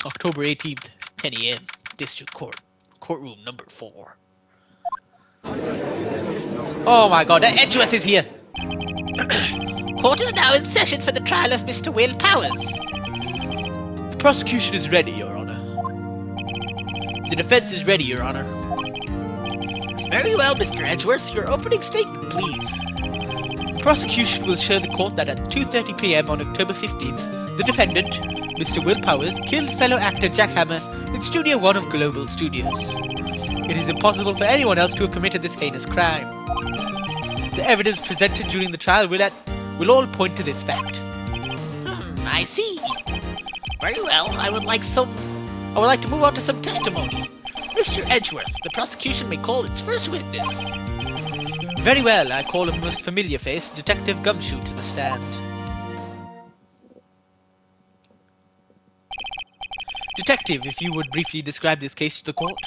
October 18th, 10 a.m. District Court. Courtroom number 4. Oh my god, Edgeworth is here! Court is now in session for the trial of Mr. Will Powers. The prosecution is ready, Your Honor. The defense is ready, Your Honor. Very well, Mr. Edgeworth. Your opening statement, please. The prosecution will show the court that at 2:30 p.m. on October 15th, the defendant, Mr. Will Powers, killed fellow actor Jack Hammer in Studio 1 of Global Studios. It is impossible for anyone else to have committed this heinous crime. The evidence presented during the trial will all point to this fact. I see. Very well. I would like to move on to some testimony. Mr. Edgeworth, the prosecution may call its first witness. Very well. I call a most familiar face, Detective Gumshoe, to the stand. Detective, if you would briefly describe this case to the court.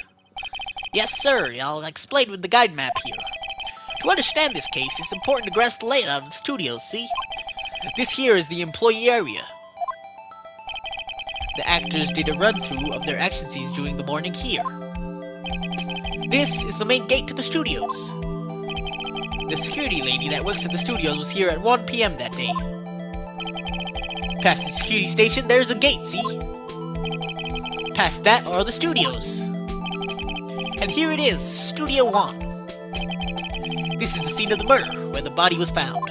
Yes, sir. I'll explain with the guide map here. To understand this case, it's important to grasp the layout of the studios, see? This here is the employee area. The actors did a run-through of their action scenes during the morning here. This is the main gate to the studios. The security lady that works at the studios was here at 1 p.m. that day. Past the security station, there's a gate, see? Past that are the studios. And here it is, Studio 1. This is the scene of the murder, where the body was found.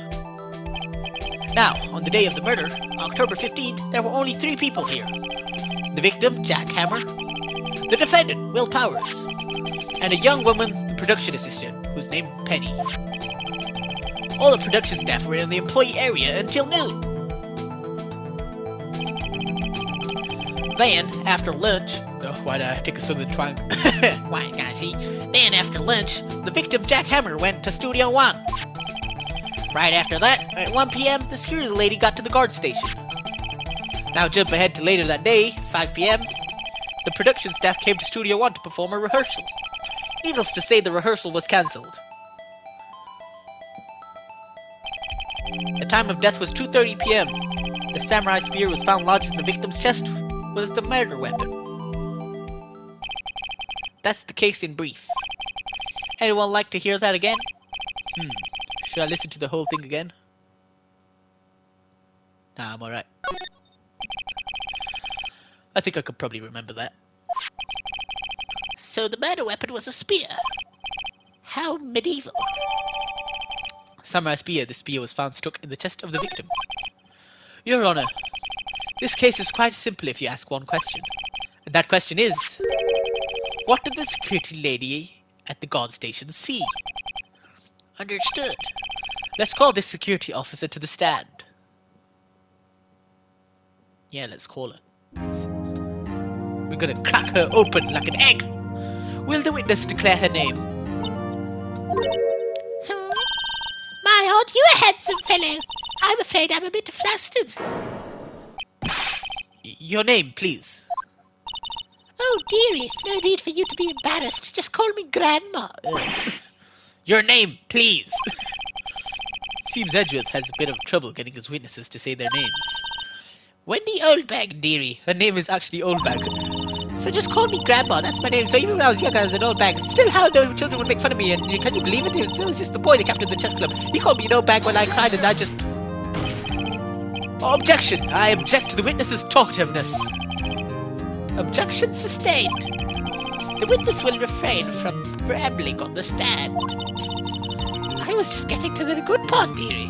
Now, on the day of the murder, October 15th, there were only 3 people here. The victim, Jack Hammer, the defendant, Will Powers, and a young woman, the production assistant, who's named Penny. All the production staff were in the employee area until noon. Then, after lunch... Oh, why did I take a southern twang? Why, guys, see? Then, after lunch, the victim, Jack Hammer, went to Studio 1. Right after that, at 1 p.m., the security lady got to the guard station. Now jump ahead to later that day, 5 p.m., the production staff came to Studio 1 to perform a rehearsal. Needless to say, the rehearsal was cancelled. The time of death was 2:30 p.m. The samurai spear was found lodged in the victim's chest was the murder weapon. That's the case in brief. Anyone like to hear that again? Should I listen to the whole thing again? Nah, I'm alright. I think I could probably remember that. So the murder weapon was a spear. How medieval. Samurai spear. The spear was found stuck in the chest of the victim. Your Honor, this case is quite simple if you ask one question. And that question is, what did the security lady at the guard station see? Understood. Let's call this security officer to the stand. Yeah, let's call her. We're gonna crack her open like an egg. Will the witness declare her name? My odd, you're a handsome fellow. I'm afraid I'm a bit flustered. Your name, please. Oh, dearie, no need for you to be embarrassed. Just call me Grandma. Your name, please. Seems Edgeworth has a bit of trouble getting his witnesses to say their names. Wendy Oldbag, dearie. Her name is actually Oldbag. So just call me Grandma, that's my name. So even when I was young, I was an Oldbag. Still how the children would make fun of me, and can you believe it? It was just the boy that captained the chess club. He called me an Oldbag when I cried, and I just... Objection! I object to the witness's talkativeness. Objection sustained. The witness will refrain from rambling on the stand. I was just getting to the good part, dearie.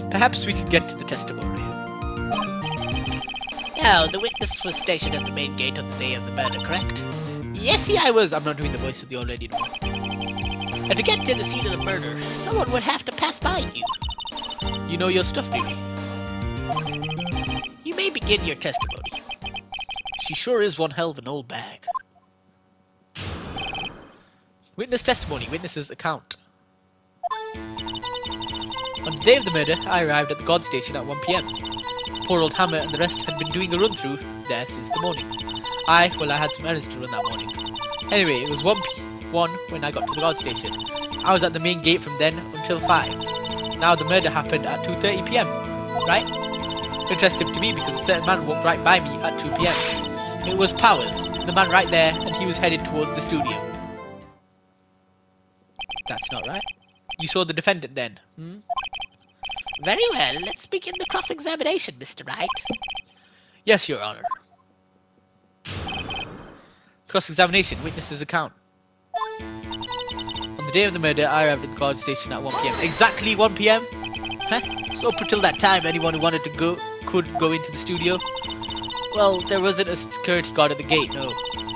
Perhaps we could get to the testimony. Now, the witness was stationed at the main gate on the day of the murder, correct? Yes, I was. I'm not doing the voice of the old lady anymore. And to get to the scene of the murder, someone would have to pass by you. You know your stuff, dearie. You may begin your testimony. She sure is one hell of an old bag. Witness testimony, witness's account. On the day of the murder, I arrived at the guard station at 1 p.m. Poor old Hammer and the rest had been doing a run-through there since the morning. I had some errands to run that morning. Anyway, it was 1 when I got to the guard station. I was at the main gate from then until 5. Now the murder happened at 2:30 p.m, right? Interesting to me because a certain man walked right by me at 2 p.m. It was Powers, the man right there, and he was headed towards the studio. That's not right. You saw the defendant then, hmm? Very well, let's begin the cross-examination, Mr. Wright. Yes, Your Honor. Cross-examination, witness's account. On the day of the murder, I arrived at the guard station at 1 p.m. Exactly 1 p.m.? Huh? So up until that time, anyone who wanted to go could go into the studio? Well, there wasn't a security guard at the gate, no.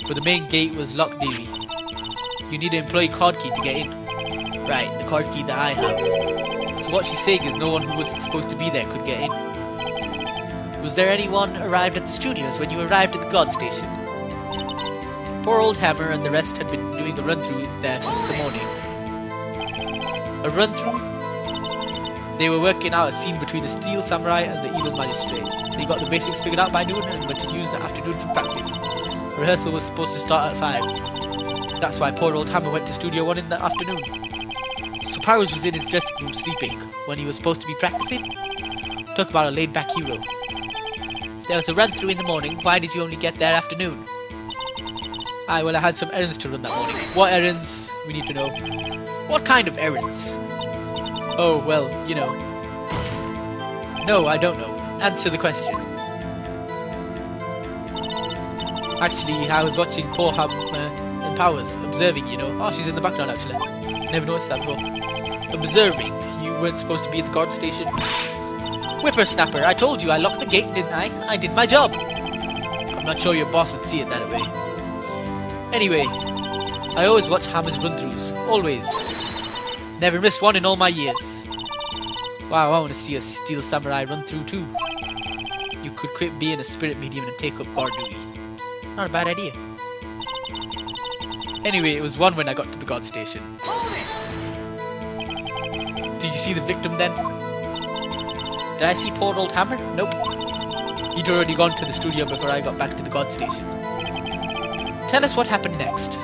But the main gate was locked, dearie. You need an employee card key to get in. Right, the card key that I have. So what she's saying is no one who wasn't supposed to be there could get in. Was there anyone arrived at the studios when you arrived at the guard station? Poor old Hammer and the rest had been doing a run-through there since the morning. A run-through? They were working out a scene between the Steel Samurai and the Evil Magistrate. They got the basics figured out by noon and were to use the afternoon for practice. Rehearsal was supposed to start at 5. That's why poor old Hammer went to Studio 1 in the afternoon. So Powers was in his dressing room sleeping when he was supposed to be practicing? Talk about a laid-back hero. There was a run-through in the morning. Why did you only get there afternoon? Well, I had some errands to run that morning. What errands? We need to know. What kind of errands? Oh, well, you know. No, I don't know. Answer the question. Actually, I was watching poor Ham and Powers, observing, you know. Oh, she's in the background, actually. Never noticed that before. Observing. You weren't supposed to be at the guard station. Whippersnapper, I told you I locked the gate, didn't I? I did my job. I'm not sure your boss would see it that way. Anyway, I always watch Hammer's run-throughs. Always. Never missed one in all my years. Wow, I want to see a Steel Samurai run-through too. You could quit being a spirit medium and take up guard duty. Not a bad idea. Anyway, it was 1 when I got to the guard station. Did you see the victim then? Did I see poor old Hammer? Nope. He'd already gone to the studio before I got back to the guard station. Tell us what happened next.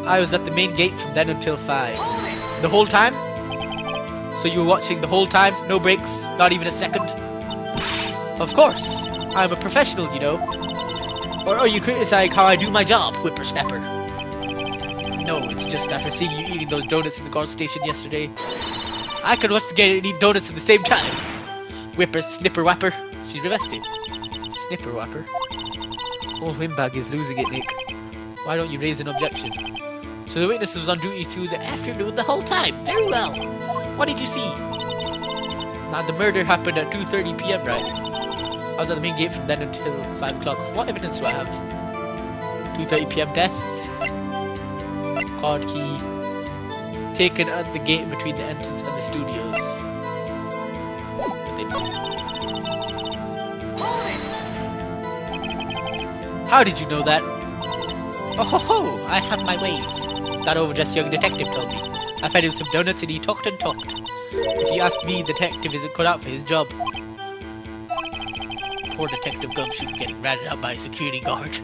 I was at the main gate from then until 5. The whole time? So you were watching the whole time? No breaks? Not even a second? Of course. I'm a professional, you know. Or are you criticizing how I do my job, whippersnapper? No, it's just after seeing you eating those donuts in the guard station yesterday. I could watch the gate and eat donuts at the same time. Whipper, snipper, whapper. She's arrested. Snipper, whapper. Old Windbag is losing it, Nick. Why don't you raise an objection? So the witness was on duty through the afternoon the whole time. Very well. What did you see? Now, the murder happened at 2:30 p.m., right? I was at the main gate from then until 5 o'clock. What evidence do I have? 2:30 p.m. death. Card key. Taken at the gate between the entrance and the studios. How did you know that? Oh ho ho! I have my ways. That overdressed young detective told me. I fed him some donuts and he talked and talked. If you ask me, the detective isn't cut out for his job. Poor Detective Gumshoe getting ratted out by a security guard.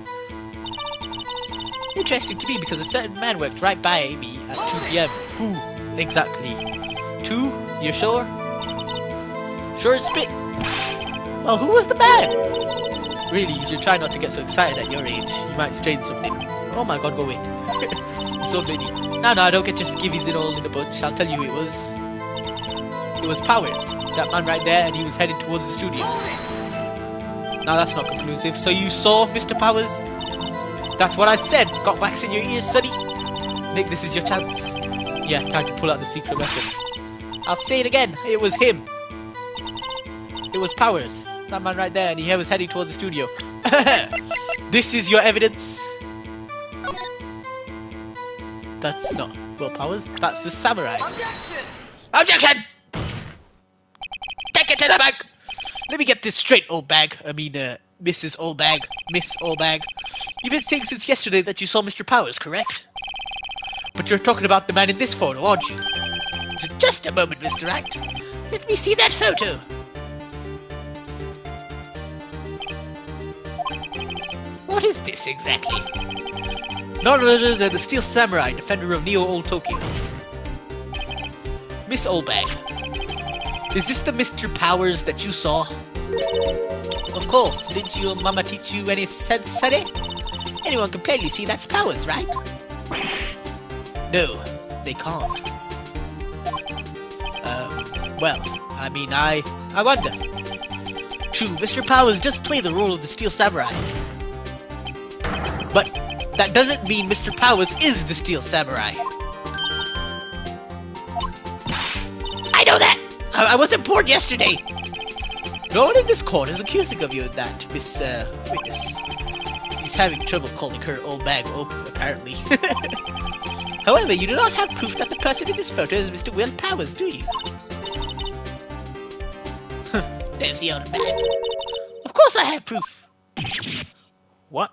Interesting to me because a certain man worked right by me at 2 p.m. Who? Exactly. 2? You're sure? Sure as spit. Well, who was the man? Really, you should try not to get so excited at your age. You might strain something. Oh my god, go away. This old lady. No, don't get your skivvies in all in a bunch. I'll tell you it was. It was Powers. That man right there, and he was headed towards the studio. Now that's not conclusive. So you saw Mr. Powers? That's what I said. Got wax in your ears, sonny? Nick, this is your chance. Yeah, time to pull out the secret weapon. I'll say it again. It was him. It was Powers. That man right there, and he was heading towards the studio. This is your evidence. That's not Will Powers. That's the samurai. Objection! Take it to the bank! Let me get this straight, old bag. Mrs. Old Bag. Miss Old Bag. You've been saying since yesterday that you saw Mr. Powers, correct? But you're talking about the man in this photo, aren't you? Just a moment, Mr. Wright. Let me see that photo. What is this exactly? None other than the Steel Samurai, defender of Neo Old Tokyo. Miss Old Bag. Is this the Mr. Powers that you saw? Of course. Didn't your mama teach you any sense, sonny? Anyone can plainly see that's Powers, right? No, they can't. Well, I mean, I wonder. True, Mr. Powers does play the role of the Steel Samurai. But that doesn't mean Mr. Powers is the Steel Samurai. I know that! I wasn't born yesterday! No one in this court is accusing of you of that, Miss, Witness. He's having trouble calling her old bag open, apparently. However, you do not have proof that the person in this photo is Mr. Will Powers, do you? There's the old man. Of course I have proof. What?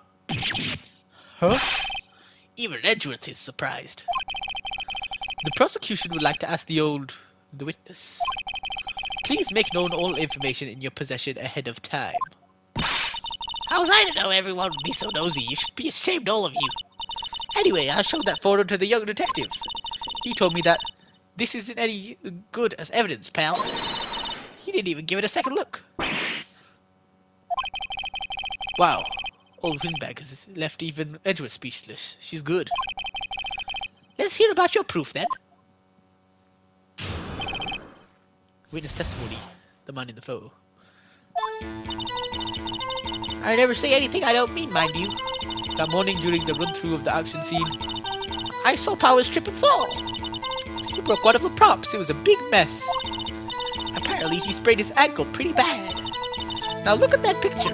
Huh? Even Edgeworth is surprised. The prosecution would like to ask the witness. Please make known all information in your possession ahead of time. How was I to know everyone would be so nosy? You should be ashamed, all of you. Anyway, I showed that photo to the young detective. He told me that this isn't any good as evidence, pal. He didn't even give it a second look. Wow. Old Windbag has left even Edgeworth speechless. She's good. Let's hear about your proof, then. Witness testimony. The man in the photo. I never say anything I don't mean, mind you. That morning during the run-through of the action scene, I saw Powers trip and fall. He broke one of the props. It was a big mess. Apparently, he sprained his ankle pretty bad. Now look at that picture.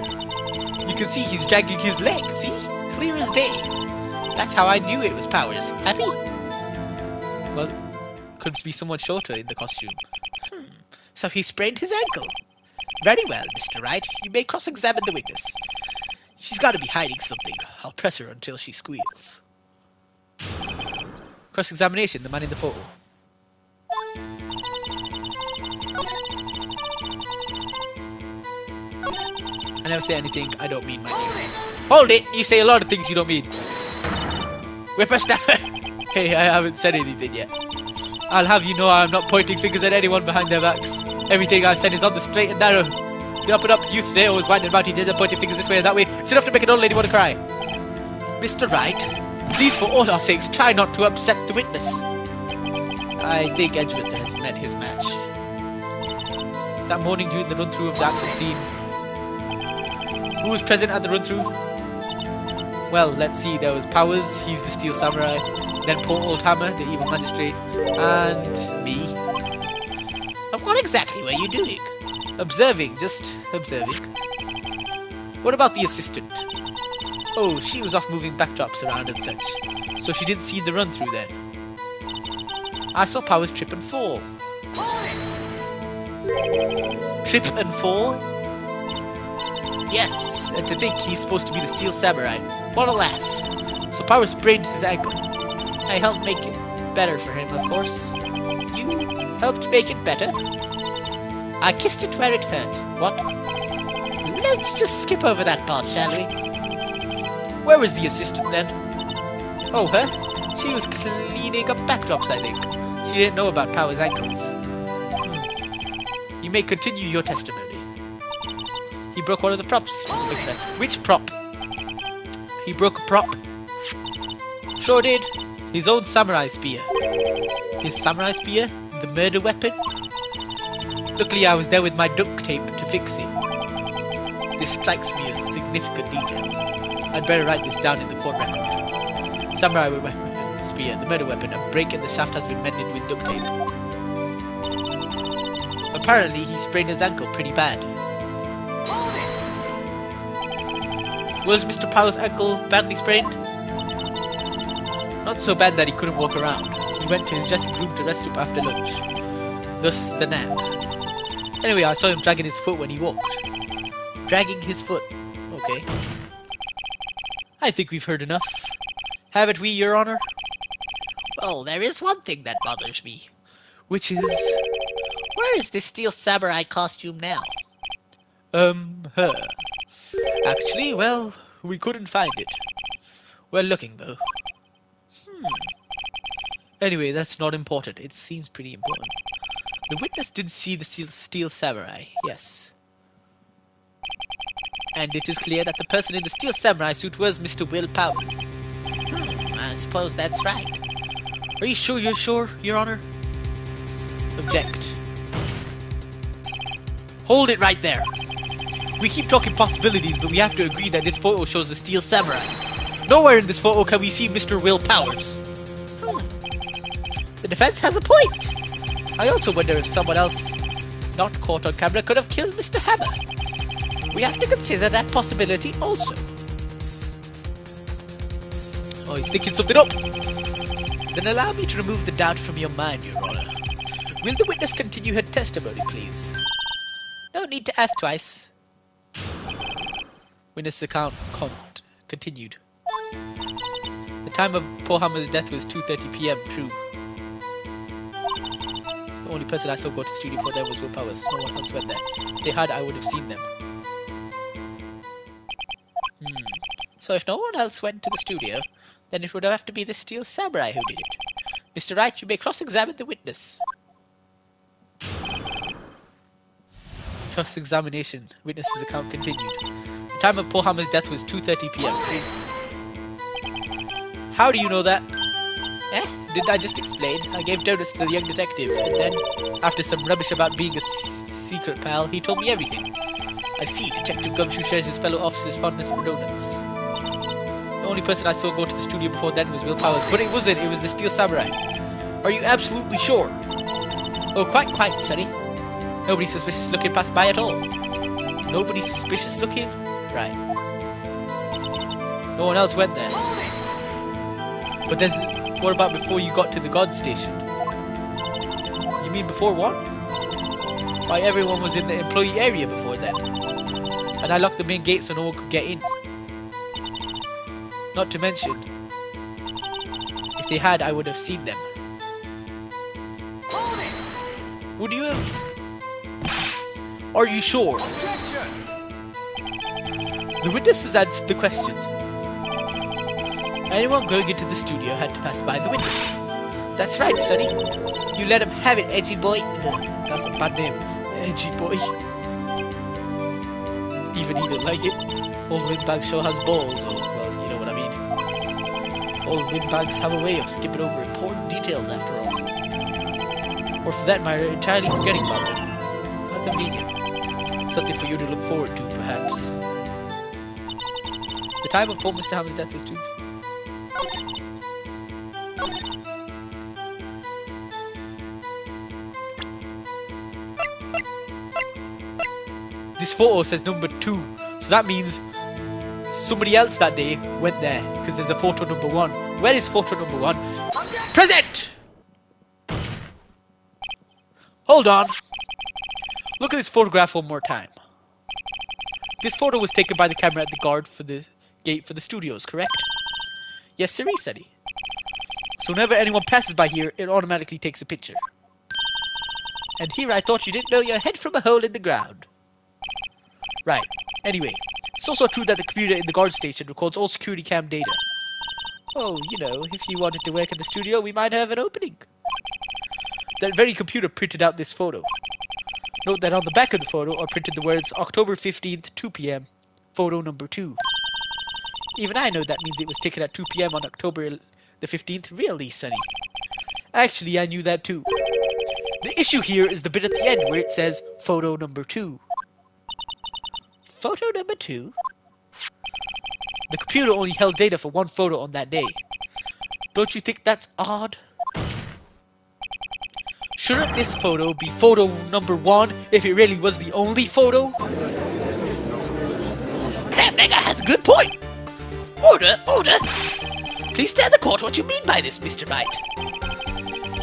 You can see he's dragging his leg, see? Clear as day. That's how I knew it was Powers. Happy? Well, could be someone shorter in the costume. So he sprained his ankle. Very well, Mr. Wright. You may cross-examine the witness. She's got to be hiding something. I'll press her until she squeals. Cross-examination, the man in the photo. I never say anything I don't mean, my dear. Hold it! You say a lot of things you don't mean. Whippersnapper! Hey, I haven't said anything yet. I'll have you know I'm not pointing fingers at anyone behind their backs. Everything I've said is on the straight and narrow. The up-and-up youth today always winding about each other, pointing fingers this way and that way. It's enough to make an old lady want to cry. Mr. Wright, please for all our sakes try not to upset the witness. I think Edgeworth has met his match. That morning during the run-through of the action scene, who was present at the run-through? Well, let's see. There was Powers, he's the Steel Samurai. Then poor old Hammer, the evil magistrate. And me. And what exactly were you doing? Observing, just observing. What about the assistant? Oh, she was off moving backdrops around and such. So she didn't see the run-through then. I saw Powers trip and fall. Trip and fall? Yes, and to think he's supposed to be the Steel Samurai. What a laugh. So Powers sprained his ankle. I helped make it better for him, of course. You helped make it better? I kissed it where it hurt. What? Let's just skip over that part, shall we? Where was the assistant then? Oh, her? She was cleaning up backdrops, I think. She didn't know about Powers' ankles. You may continue your testimony. He broke one of the props. It was a big mess. Which prop? He broke a prop. Sure did. His own samurai spear. His samurai spear? The murder weapon? Luckily I was there with my duct tape to fix it. This strikes me as a significant detail. I'd better write this down in the court record. Samurai weapon, spear, the murder weapon. A break in the shaft has been mended with duct tape. Apparently he sprained his ankle pretty bad. Was Mr. Powers' ankle badly sprained? Not so bad that he couldn't walk around. He went to his dressing room to rest up after lunch. Thus the nap. Anyway, I saw him dragging his foot when he walked. Dragging his foot. Okay. I think we've heard enough. Haven't we, Your Honor? Well, there is one thing that bothers me. Which is... where is this Steel Samurai costume now? Her. Actually, well, we couldn't find it. We're looking, though. Anyway, that's not important. It seems pretty important. The witness did see the steel samurai, yes. And it is clear that the person in the steel samurai suit was Mr. Will Powers. I suppose that's right. Are you sure you're sure, Your Honor? Object. Hold it right there. We keep talking possibilities, but we have to agree that this photo shows the steel samurai. Nowhere in this photo can we see Mr. Will Powers. The defense has a point. I also wonder if someone else not caught on camera could have killed Mr. Hammer. We have to consider that possibility also. Oh, he's thinking something up. Then allow me to remove the doubt from your mind, Your Honor. Will the witness continue her testimony, please? No need to ask twice. Witness account continued. The time of poor Hammer's death was 2:30 p.m. True. The only person I saw go to the studio before then was Will Powers. No one else went there. If they had, I would have seen them. So if no one else went to the studio, then it would have to be the steel samurai who did it. Mr. Wright, you may cross-examine the witness. Cross-examination. Witness's account continued. The time of poor Hammer's death was 2:30 p.m. How do you know that? Didn't I just explain? I gave donuts to the young detective, and then, after some rubbish about being a secret pal, he told me everything. I see, Detective Gumshoe shares his fellow officer's fondness for donuts. The only person I saw go to the studio before then was Will Powers, but it wasn't, it was the Steel Samurai. Are you absolutely sure? Oh, quite, Sonny. Nobody suspicious looking passed by at all. Nobody suspicious looking? Right. No one else went there. But what about before you got to the guard station? You mean before what? Why, everyone was in the employee area before then. And I locked the main gate so no one could get in. Not to mention, if they had, I would have seen them. Would you have? Are you sure? The witness has answered the question. Anyone going into the studio had to pass by the witness. That's right, Sonny. You let him have it, edgy boy. That's a bad name. Edgy boy. Even he didn't like it. Old windbag show has balls, or, well, you know what I mean. Old windbags have a way of skipping over important details after all. Or for that matter, entirely forgetting about them. Not convenient. Something for you to look forward to, perhaps. The time of poor Mr. Hammer's death was 2. This photo says number 2, so that means somebody else that day went there, because there's a photo number 1. Where is photo number 1? Present! Hold on. Look at this photograph one more time. This photo was taken by the camera at the guard for the gate for the studios, correct? Yes, sir, Sonny. So whenever anyone passes by here, it automatically takes a picture. And here I thought you didn't know your head from a hole in the ground. Right. Anyway, it's also true that the computer in the guard station records all security cam data. Oh, you know, if you wanted to work in the studio, we might have an opening. That very computer printed out this photo. Note that on the back of the photo are printed the words October 15th, 2 p.m. Photo number 2. Even I know that means it was taken at 2 p.m. on October the 15th. Really, Sonny? Actually, I knew that too. The issue here is the bit at the end where it says photo number 2. Photo number 2? The computer only held data for one photo on that day. Don't you think that's odd? Shouldn't this photo be photo number 1 if it really was the only photo? That nigga has a good point! Order! Please tell the court what you mean by this, Mr. Wright.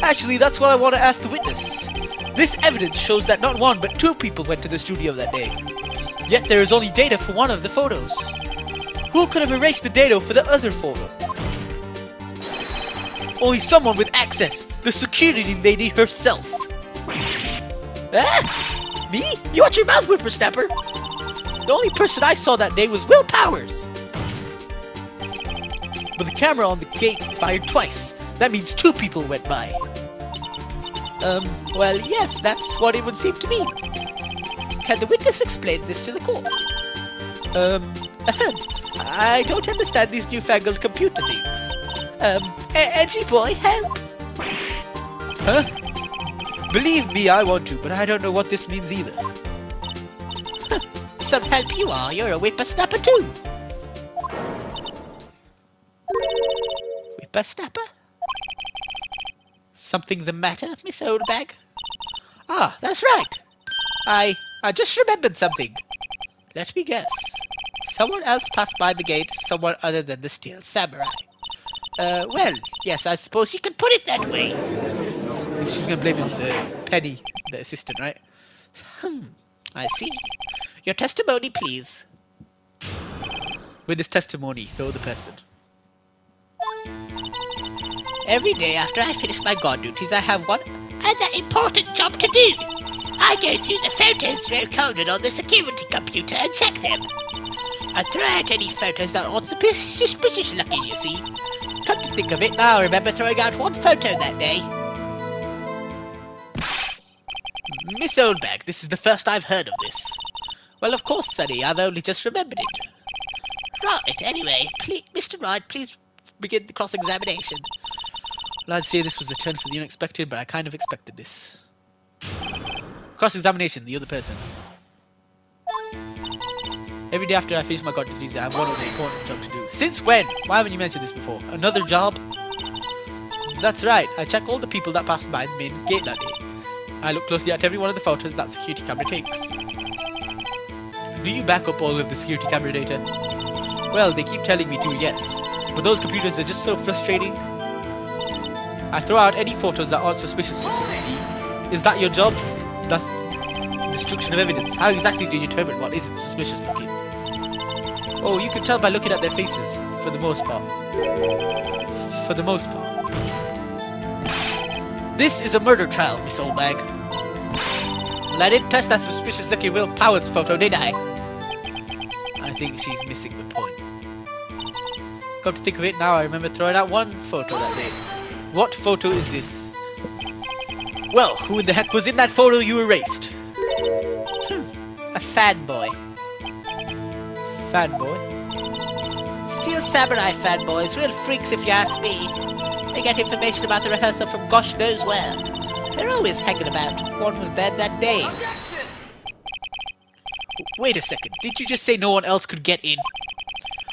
Actually, that's what I want to ask the witness. This evidence shows that not 1 but 2 people went to the studio that day. Yet there is only data for one of the photos. Who could have erased the data for the other photo? Only someone with access, the security lady herself. Ah? Me? You watch your mouth, whippersnapper. The only person I saw that day was Will Powers. But the camera on the gate fired twice. That means 2 people went by. Well, yes, that's what it would seem to me. Can the witness explain this to the court? I don't understand these newfangled computer things. Edgy boy, help! Huh? Believe me, I want to, but I don't know what this means either. Some help you are, you're a whippersnapper too. Whippersnapper? Something the matter, Miss Oldbag? Ah, that's right. I just remembered something. Let me guess. Someone else passed by the gate, someone other than the Steel Samurai. Well, yes, I suppose you could put it that way. She's gonna blame it on the Penny, the assistant, right? I see. Your testimony, please. Witness testimony, though the person. Every day after I finish my guard duties, I have one other important job to do. I go through the photos recorded on the security computer and check them. I throw out any photos that aren't suspicious looking, you see. Come to think of it, now I remember throwing out one photo that day. Miss Oldbag, this is the first I've heard of this. Well, of course, Sonny, I've only just remembered it. Right, anyway, please, Mr. Wright, please begin the cross-examination. Well, I'd say this was a turn for the unexpected, but I kind of expected this. Cross-examination, the other person. Every day after I finish my guard duties, I have one other important job to do. Since when? Why haven't you mentioned this before? Another job? That's right, I check all the people that passed by the main gate that day. I look closely at every one of the photos that security camera takes. Do you back up all of the security camera data? Well, they keep telling me to, yes. But those computers are just so frustrating. I throw out any photos that aren't suspicious, see? Is that your job? That's destruction of evidence. How exactly do you determine what isn't suspicious looking? Oh, you can tell by looking at their faces, for the most part. For the most part. This is a murder trial, Miss Oldbag. Well, I didn't test that suspicious looking Will Powers photo, did I? I think she's missing the point. Come to think of it, now I remember throwing out one photo that day. What photo is this? Well, who in the heck was in that photo you erased? A fanboy. Fanboy? Steel Samurai fanboys, real freaks if you ask me. They get information about the rehearsal from gosh knows where. They're always hanging about. One was dead that day. Wait a second, did you just say no one else could get in?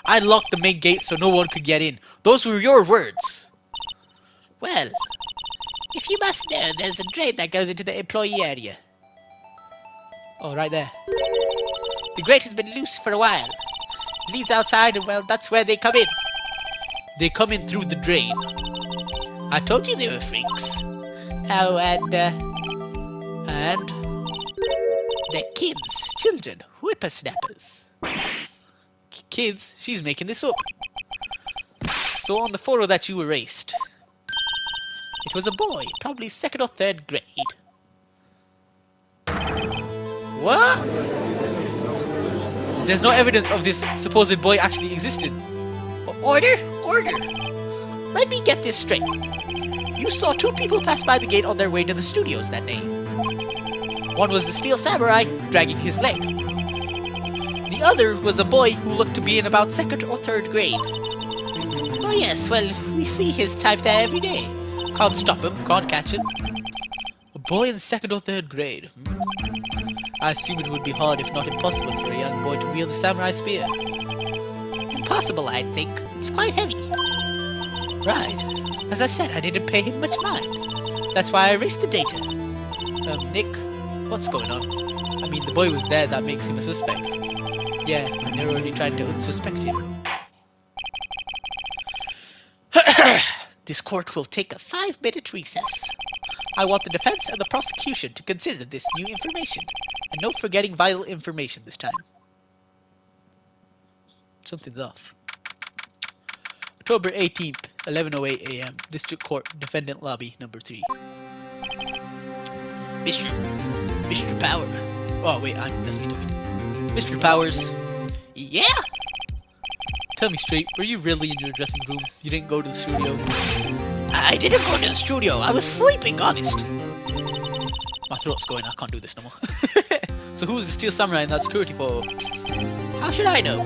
I locked the main gate so no one could get in. Those were your words. Well, if you must know, there's a drain that goes into the employee area. Oh, right there. The grate has been loose for a while. It leads outside and, well, that's where they come in. They come in through the drain. I told you they were freaks. Oh, and they're kids, children, whippersnappers. Kids? She's making this up. So on the photo that you erased, it was a boy, probably 2nd or 3rd grade. What? There's no evidence of this supposed boy actually existing. Order? Order. Let me get this straight. You saw 2 people pass by the gate on their way to the studios that day. One was the Steel Samurai, dragging his leg. The other was a boy who looked to be in about 2nd or 3rd grade. Oh yes, well, we see his type there every day. Can't stop him, can't catch him. A boy in 2nd or 3rd grade. I assume it would be hard, if not impossible, for a young boy to wield a samurai spear. Impossible, I'd think. It's quite heavy. Right. As I said, I didn't pay him much mind. That's why I erased the data. Nick, what's going on? I mean, the boy was there, that makes him a suspect. Yeah, and they're already trying to unsuspect him. This court will take a 5-minute recess. I want the defense and the prosecution to consider this new information. And no forgetting vital information this time. Something's off. October 18th, 11:08 a.m. District Court, Defendant Lobby, number 3. Mr. Power. Oh, wait, that's me talking. Mr. Powers. Yeah? Tell me straight, were you really in your dressing room? You didn't go to the studio? I didn't go to the studio. I was sleeping, honest. My throat's going, I can't do this no more. So who was the Steel Samurai in that security photo? How should I know?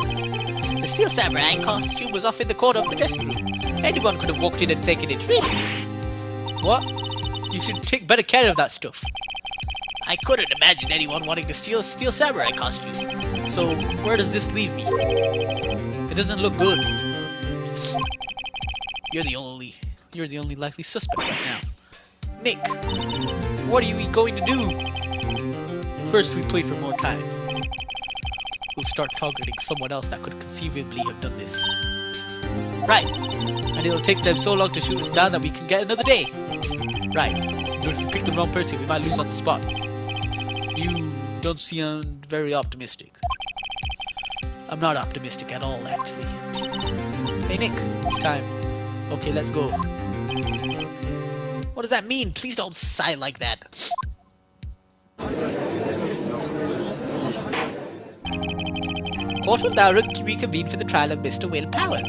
The Steel Samurai costume was off in the corner of the dressing room. Anyone could have walked in and taken it, really. What? You should take better care of that stuff. I couldn't imagine anyone wanting the Steel Samurai costume. So where does this leave me? It doesn't look good. You're the only likely suspect right now. Nick, what are you going to do? First, we play for more time. We'll start targeting someone else that could conceivably have done this. Right. And it'll take them so long to shoot us down that we can get another day. Right. But if we pick the wrong person, we might lose on the spot. You don't seem very optimistic. I'm not optimistic at all, actually. Hey, Nick. It's time. Okay, let's go. What does that mean? Please don't sigh like that. Court will now reconvene for the trial of Mr. Will Powers.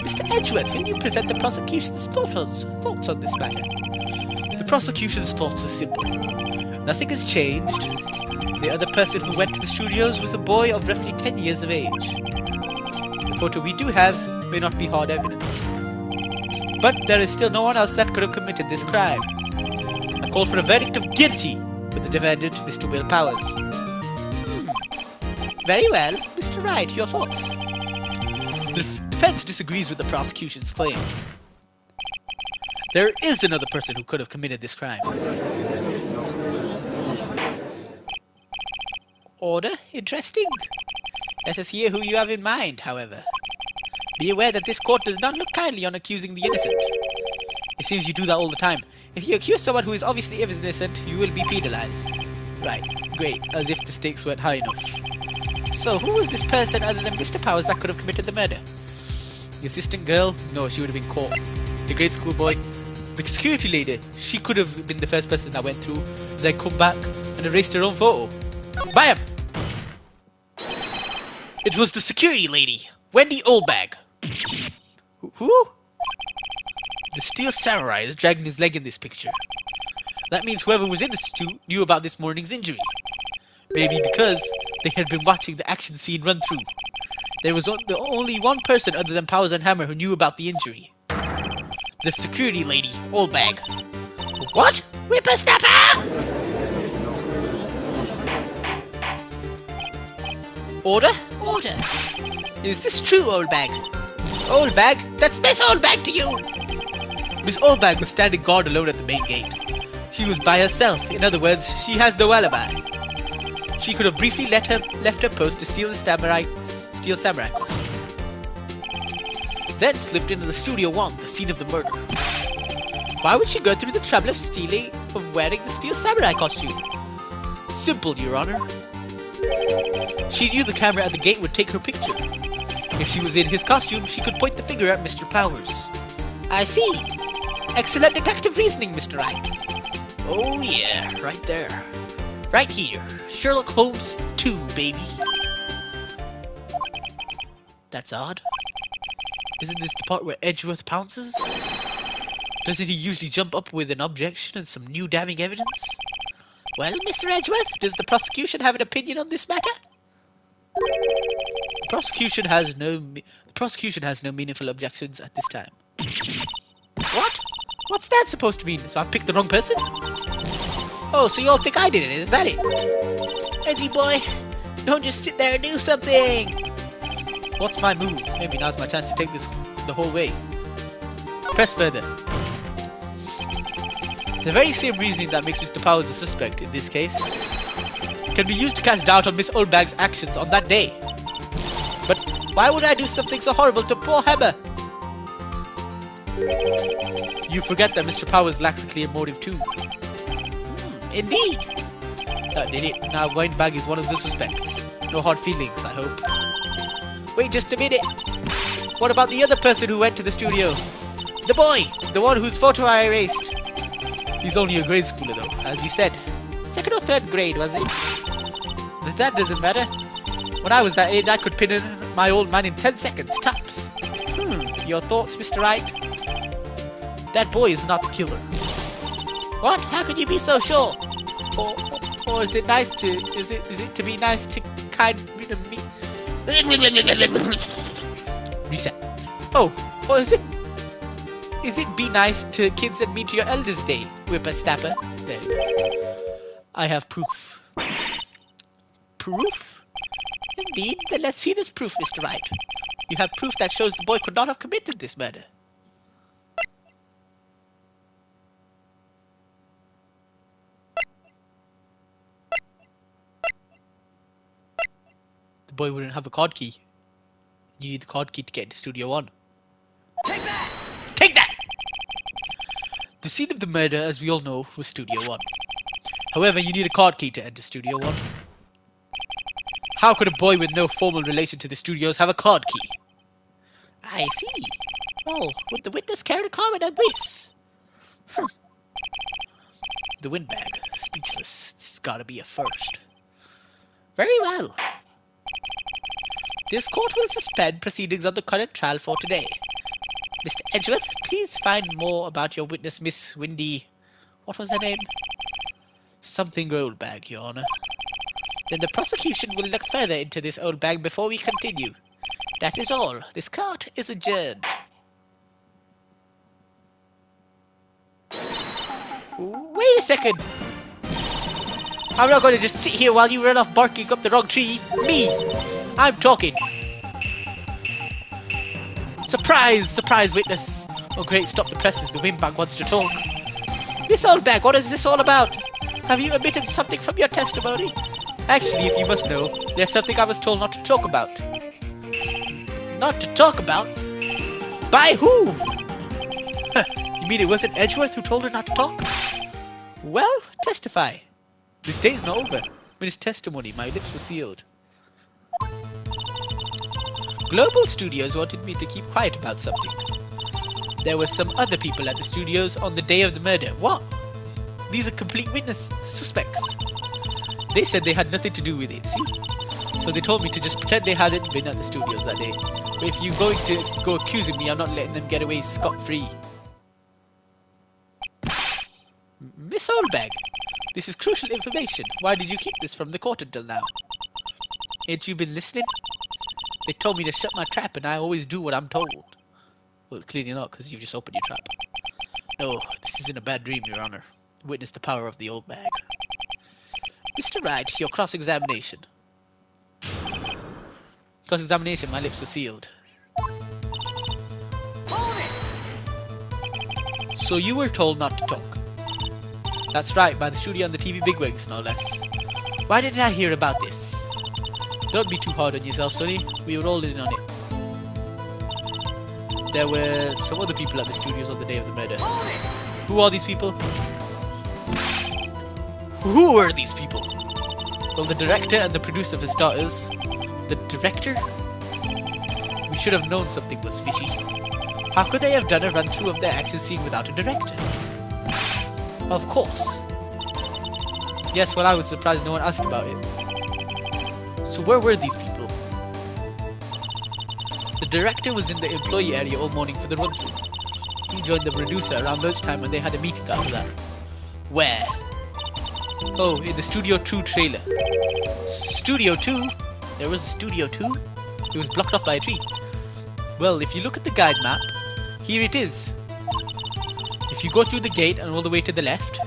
Mr. Edgeworth, will you present the prosecution's thoughts on this matter? The prosecution's thoughts are simple. Nothing has changed. The other person who went to the studios was a boy of roughly 10 years of age. The photo we do have may not be hard evidence. But there is still no one else that could have committed this crime. I call for a verdict of guilty for the defendant, Mr. Will Powers. Very well. Mr. Wright, your thoughts? The defense disagrees with the prosecution's claim. There is another person who could have committed this crime. Order? Interesting. Let us hear who you have in mind, however. Be aware that this court does not look kindly on accusing the innocent. It seems you do that all the time. If you accuse someone who is obviously innocent, you will be penalized. Right. Great. As if the stakes weren't high enough. So, who was this person other than Mr. Powers that could have committed the murder? The assistant girl? No, she would have been caught. The grade school boy? The security lady? She could have been the first person that went through, then come back and erased her own photo. Bam! It was the security lady, Wendy Oldbag. Who? The Steel Samurai is dragging his leg in this picture. That means whoever was in the suit knew about this morning's injury. Maybe because they had been watching the action scene run through. There was only one person other than Powers and Hammer who knew about the injury. The security lady, Oldbag. What? Whippersnapper! Order? Order. Is this true, Oldbag? Oldbag? That's Miss Oldbag to you! Miss Oldbag was standing guard alone at the main gate. She was by herself. In other words, she has no alibi. She could have briefly left her post to steal the samurai costume. Then slipped into the Studio 1, the scene of the murder. Why would she go through the trouble of wearing the Steel Samurai costume? Simple, Your Honor. She knew the camera at the gate would take her picture. If she was in his costume, she could point the finger at Mr. Powers. I see. Excellent detective reasoning, Mr. Wright. Oh yeah, right there. Right here. Sherlock Holmes 2, baby. That's odd. Isn't this the part where Edgeworth pounces? Doesn't he usually jump up with an objection and some new damning evidence? Well, Mr. Edgeworth, does the prosecution have an opinion on this matter? The prosecution has no meaningful objections at this time. What? What's that supposed to mean? So I picked the wrong person? Oh, so you all think I did it, is that it? Edgy boy, don't just sit there and do something! What's my move? Maybe now's my chance to take this the whole way. Press further. The very same reasoning that makes Mr. Powers a suspect in this case can be used to cast doubt on Miss Oldbag's actions on that day. But why would I do something so horrible to poor Hammer? You forget that Mr. Powers lacks a clear motive too. Indeed. That did it. Now Windbag is one of the suspects. No hard feelings, I hope. Wait just a minute. What about the other person who went to the studio? The boy! The one whose photo I erased. He's only a grade schooler though, as you said. Second or third grade, was it? That doesn't matter. When I was that age, I could pin in my old man in 10 seconds, tops. Your thoughts, Mr. Wright? That boy is not the killer. What? How could you be so sure? Or is it nice to is it to be nice to kind of me? Reset. Oh, or is it be nice to kids and me to your elders' day, whippersnapper? There. I have proof. Proof? Indeed, then let's see this proof, Mr. Wright. You have proof that shows the boy could not have committed this murder. The boy wouldn't have a card key. You need the card key to get into Studio 1. Take that! Take that! The scene of the murder, as we all know, was Studio 1. However, you need a card key to enter Studio 1. How could a boy with no formal relation to the studios have a card key? I see. Well, would the witness care to comment on this? The windbag. Speechless. This has got to be a first. Very well. This court will suspend proceedings on the current trial for today. Mr. Edgeworth, please find more about your witness, Miss Windy... What was her name? Something old bag, Your Honor. Then the prosecution will look further into this old bag before we continue. That is all. This court is adjourned. Wait a second. I'm not going to just sit here while you run off barking up the wrong tree. Me! I'm talking. Surprise! Surprise, witness. Oh great, stop the presses. The windbag wants to talk. This old bag, what is this all about? Have you omitted something from your testimony? Actually, if you must know, there's something I was told not to talk about. Not to talk about? By who? Huh, you mean it wasn't Edgeworth who told her not to talk? Well, testify. This day's not over. With his testimony, my lips were sealed. Global Studios wanted me to keep quiet about something. There were some other people at the studios on the day of the murder. What? These are complete witness suspects. They said they had nothing to do with it, see? So they told me to just pretend they hadn't been at the studios that day. But if you're going to go accusing me, I'm not letting them get away scot-free. Miss Oldbag, this is crucial information. Why did you keep this from the court until now? Ain't you been listening? They told me to shut my trap and I always do what I'm told. Well, clearly not, because you've just opened your trap. No, this isn't a bad dream, Your Honor. Witness the power of the old bag. Mr. Wright, your cross-examination. Cross-examination, my lips were sealed. So you were told not to talk. That's right, by the studio and the TV bigwigs, no less. Why didn't I hear about this? Don't be too hard on yourself, Sonny. We were all in on it. There were some other people at the studios on the day of the murder. Who are these people? Who are these people? Well, the director and the producer for starters. The director? We should have known something was fishy. How could they have done a run-through of their action scene without a director? Of course. Yes, well, I was surprised no one asked about it. So where were these people? The director was in the employee area all morning for the run-through. He joined the producer around lunchtime and they had a meeting after that. Where? Oh, in the Studio 2 trailer. Studio 2? There was a Studio 2? It was blocked off by a tree. Well, if you look at the guide map, here it is. If you go through the gate and all the way to the left,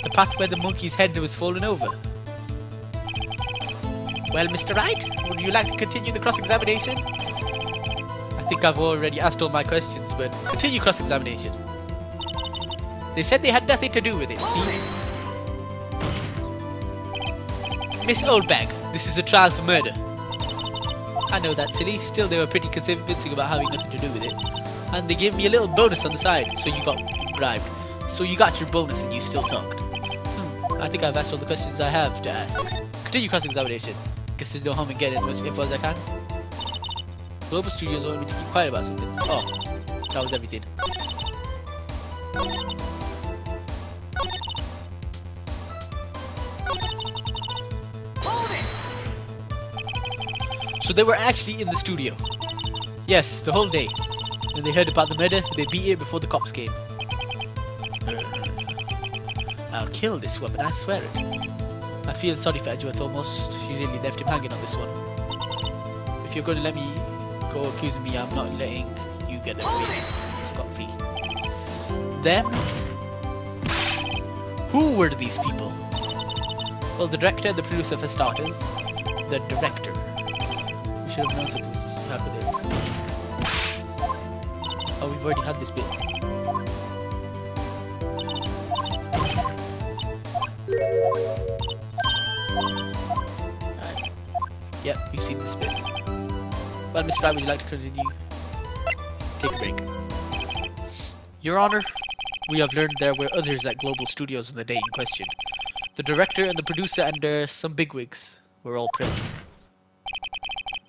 the path where the monkey's head was fallen over. Well, Mr. Wright, would you like to continue the cross-examination? I think I've already asked all my questions, but continue cross-examination. They said they had nothing to do with it, see? Miss Oldbag, this is a trial for murder. I know that, silly. Still, they were pretty convincing about having nothing to do with it. And they gave me a little bonus on the side, so you got bribed. So you got your bonus and you still talked. I think I've asked all the questions I have to ask. Continue cross-examination. Guess there's no harm in getting as much info as I can. Global Studios wanted me to keep quiet about something. Oh, that was everything. So they were actually in the studio. Yes, the whole day. When they heard about the murder, they beat it before the cops came. I'll kill this woman, I swear it. I feel sorry for Edgeworth almost. She really left him hanging on this one. If you're going to let me go accusing me, I'm not letting you get away scot-free. Them? Who were these people? Well, the director and the producer for starters. The director. We should have known something was happening. Oh, we've already had this bit. Right. Yep, we've seen this bit. Well, Mr. Wright, would you like to continue? Take a break. Your Honor, we have learned there were others at Global Studios on the day in question. The director and the producer and some bigwigs were all present.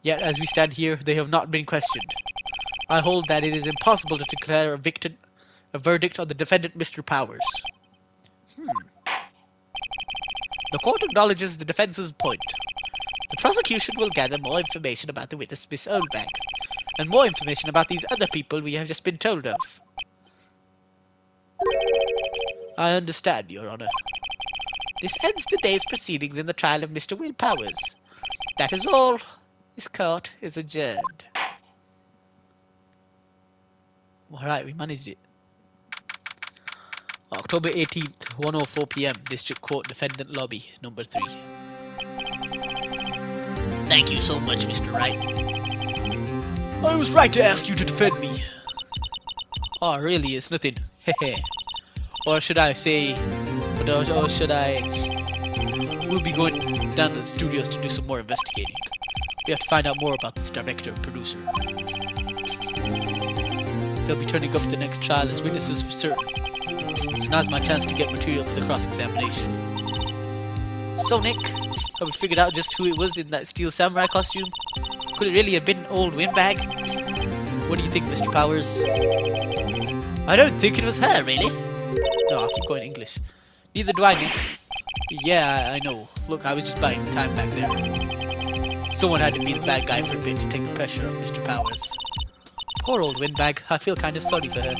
Yet, as we stand here, they have not been questioned. I hold that it is impossible to declare a verdict on the defendant, Mr. Powers. The court acknowledges the defense's point. The prosecution will gather more information about the witness, Miss Oldbank, and more information about these other people we have just been told of. I understand, Your Honor. This ends the day's proceedings in the trial of Mr. Will Powers. That is all. This court is adjourned. Alright, we managed it. October 18th, 1:04 PM, District Court Defendant Lobby, number 3. Thank you so much, Mr. Wright. I was right to ask you to defend me. Oh, really? It's nothing. Hehe. Or should I say... Or should I... We'll be going down to the studios to do some more investigating. We have to find out more about this director and producer. They'll be turning up at the next trial as witnesses for certain. So now's my chance to get material for the cross-examination. So Nick, have we figured out just who it was in that steel samurai costume? Could it really have been old Windbag? What do you think, Mr. Powers? I don't think it was her, really. No, I'll keep going English. Neither do I, Nick. Yeah, I know. Look, I was just buying time back there. Someone had to be the bad guy for a bit to take the pressure off Mr. Powers. Poor old Windbag. I feel kind of sorry for her.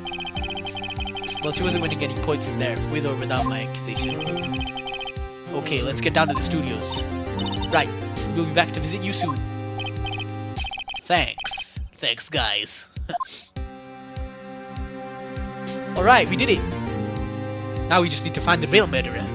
Well, she wasn't winning any points in there, with or without my accusation. Okay, let's get down to the studios. Right, we'll be back to visit you soon. Thanks. Thanks, guys. Alright, we did it. Now we just need to find the real murderer.